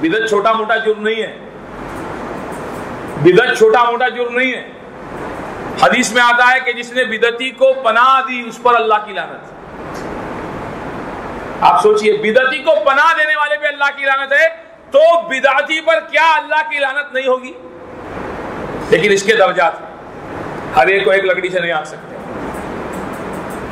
بدعت چھوٹا موٹا جرم نہیں ہے، بدعت چھوٹا موٹا جرم نہیں ہے۔ حدیث میں آتا ہے کہ جس نے بدعتی کو پناہ دی اس پر اللہ کی لعنت۔ آپ سوچئے، بدعتی کو پناہ دینے والے پہ اللہ کی لعنت ہے تو بدعتی پر کیا اللہ کی لعنت نہیں ہوگی؟ لیکن اس کے درجات ہیں، ہر ایک کو ایک لکڑی سے نہیں آ سکتے۔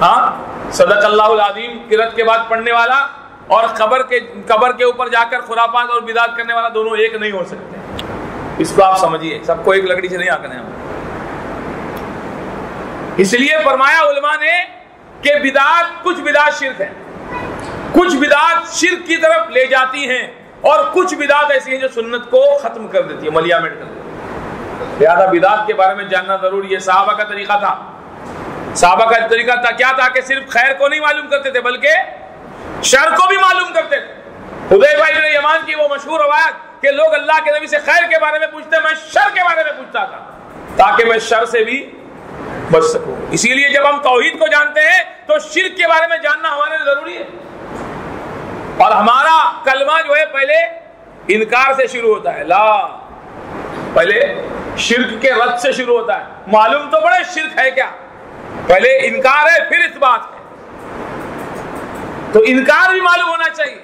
ہاں، صدق اللہ العظیم قرأت کے بعد پڑھنے والا اور قبر کے اوپر جا کر خرافات اور بدعت کرنے والا دونوں ایک نہیں ہو سکتے۔ اس کو آپ سمجھیے، سب کو ایک لکڑی سے نہیں آ کرنے۔ اس لیے فرمایا علماء نے کہ بدعات، کچھ بدعات شرک ہیں، کچھ بدعات شرک کی طرف لے جاتی ہیں، اور کچھ بدعات ایسی ہیں جو سنت کو ختم کر دیتی ہے، ملیامٹ کر دیتی ہے۔ لہذا بدعات کے بارے میں جاننا ضروری ہے۔ صحابہ کا طریقہ تھا، صحابہ کا طریقہ تھا کیا تھا کہ صرف خیر کو نہیں معلوم کرتے تھے بلکہ شر کو بھی معلوم کرتے تھے۔ حذیفہ بن یمان کی وہ مشہور روایت کہ لوگ اللہ کے نبی سے خیر کے بارے میں پوچھتے، میں شر کے بارے میں پوچھتا تھا تاکہ میں شر سے بھی بچ سکوں۔ اسی لیے جب ہم توحید کو جانتے ہیں تو شرک کے بارے میں جاننا ہمارے لیے ضروری ہے۔ اور ہمارا کلمہ جو ہے پہلے انکار سے شروع ہوتا ہے، لا، پہلے شرک کے رد سے شروع ہوتا ہے۔ معلوم تو بڑے شرک ہے کیا، پہلے انکار ہے پھر اثبات ہے، تو انکار بھی معلوم ہونا چاہیے۔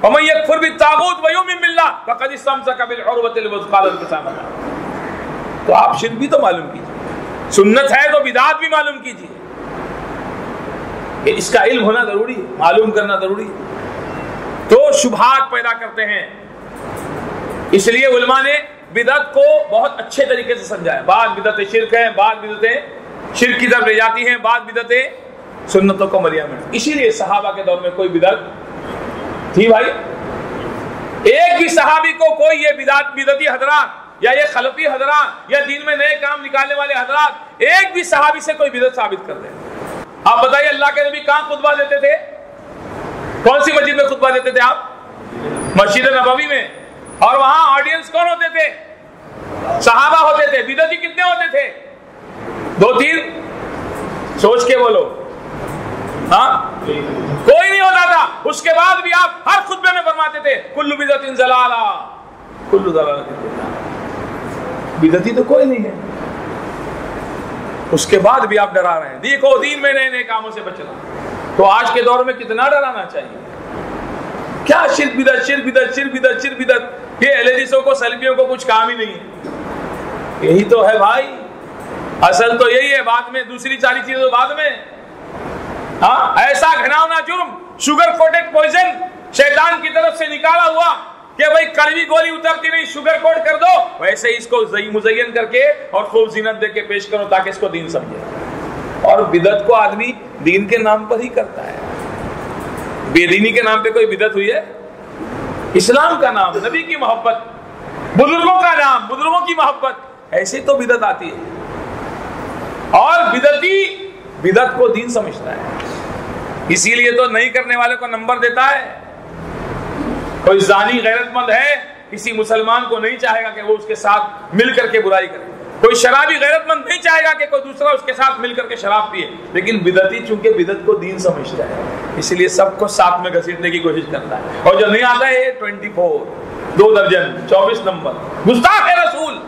وَمَن يَكْفُرْ بِالطَّاغُوتِ وَيُؤْمِن بِاللَّهِ فَقَدِ اسْتَمْسَكَ بِالْعُرْوَةِ الْوُثْقَىٰ لَا انفِصَامَ لَهَا۔ تو آپ شرک بھی تو معلوم کیجیے، سنت ہے تو بدعات بھی معلوم کیجیے۔ اس کا علم ہونا ضروری ہے، معلوم کرنا ضروری ہے۔ تو شبہات پیدا کرتے ہیں، اس لیے علماء نے بدعت کو بہت اچھے طریقے سے سمجھایا۔ بعض بدعتیں شرک ہیں، بعض بدعتیں شرک کی طرف لے جاتی ہیں، بعض بدعتیں سنتوں کو ملیامت۔ اسی لیے صحابہ کے دور میں کوئی بدعت تھی بھائی؟ ایک بھی صحابی کو کوئی یہ بدعتی حضرات یا یہ خلفی حضرات یا دین میں نئے کام نکالنے والے حضرات، ایک بھی صحابی سے کوئی بدعت ثابت کر دیں۔ آپ بتائیے، اللہ کے نبی کہاں خطبہ دیتے تھے؟ کون سی مسجد میں خطبہ دیتے تھے آپ؟ مسجد نبوی میں۔ اور وہاں آڈینس کون ہوتے تھے؟ صحابہ ہوتے تھے۔ بدعتی کتنے ہوتے تھے؟ 2-3؟ سوچ کے بولو۔ ہاں، کوئی نہیں ہوتا تھا۔ اس کے بعد بھی آپ ہر خطبے میں فرماتے تھے کل بدعت ضلالہ، کل ضلالہ۔ بدعتی تو کوئی نہیں ہے، اس کے بعد بھی آپ ڈرا رہے ہیں، دیکھو دین میں نئے نئے کاموں سے بچنا۔ تو آج کے دور میں کتنا ڈرانا چاہیے؟ کیا شرک بدعت، شرک بدعت، شرک بدعت، شرک بدعت، یہ ایلیجیسوں کو سلفیوں کو کچھ کام ہی نہیں ہے۔ یہی تو ہے بھائی، اصل تو یہی ہے، بعد میں دوسری ساری چیزیں بعد میں۔ ہاں، ایسا گھناؤنا جرم، شوگر کوٹڈ پوائزن شیطان کی طرف سے نکالا ہوا کہ بھائی کڑوی گولی اترتی نہیں، شوگر کوٹ کر دو، ویسے ہی اس کو مزین کر کے اور خوب زینت دے کے پیش کرو تاکہ اس کو دین سمجھے۔ اور بدعت کو آدمی دین کے نام پر ہی کرتا ہے۔ بے دینی کے نام پہ کوئی بدعت ہوئی ہے؟ اسلام کا نام، نبی کی محبت، بزرگوں کا نام، بزرگوں کی محبت، ایسے تو بدعت آتی ہے۔ اور بدعتی بدعت کو دین سمجھتا ہے، اسی لیے تو نہیں کرنے والے کو نمبر دیتا ہے۔ کوئی زانی غیرت مند ہے، کسی مسلمان کو نہیں چاہے گا کہ وہ اس کے ساتھ مل کر کے برائی کرے۔ کوئی شرابی غیرت مند نہیں چاہے گا کہ کوئی دوسرا اس کے ساتھ مل کر کے شراب پیے۔ لیکن بدعتی چونکہ بدعت کو دین سمجھتا ہے، اس لیے سب کو ساتھ میں گھسیٹنے کی کوشش کرتا ہے۔ اور جو نہیں آتا ہے 24، 2 درجن، 24 نمبر، گستاخ رسول،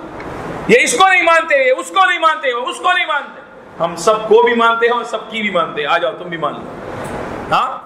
یہ اس کو نہیں مانتے، اس کو نہیں مانتے، اس کو نہیں مانتے۔ ہم سب کو بھی مانتے ہیں اور سب کی بھی مانتے ہیں۔ آ جاؤ تم بھی مان لو۔ ہاں،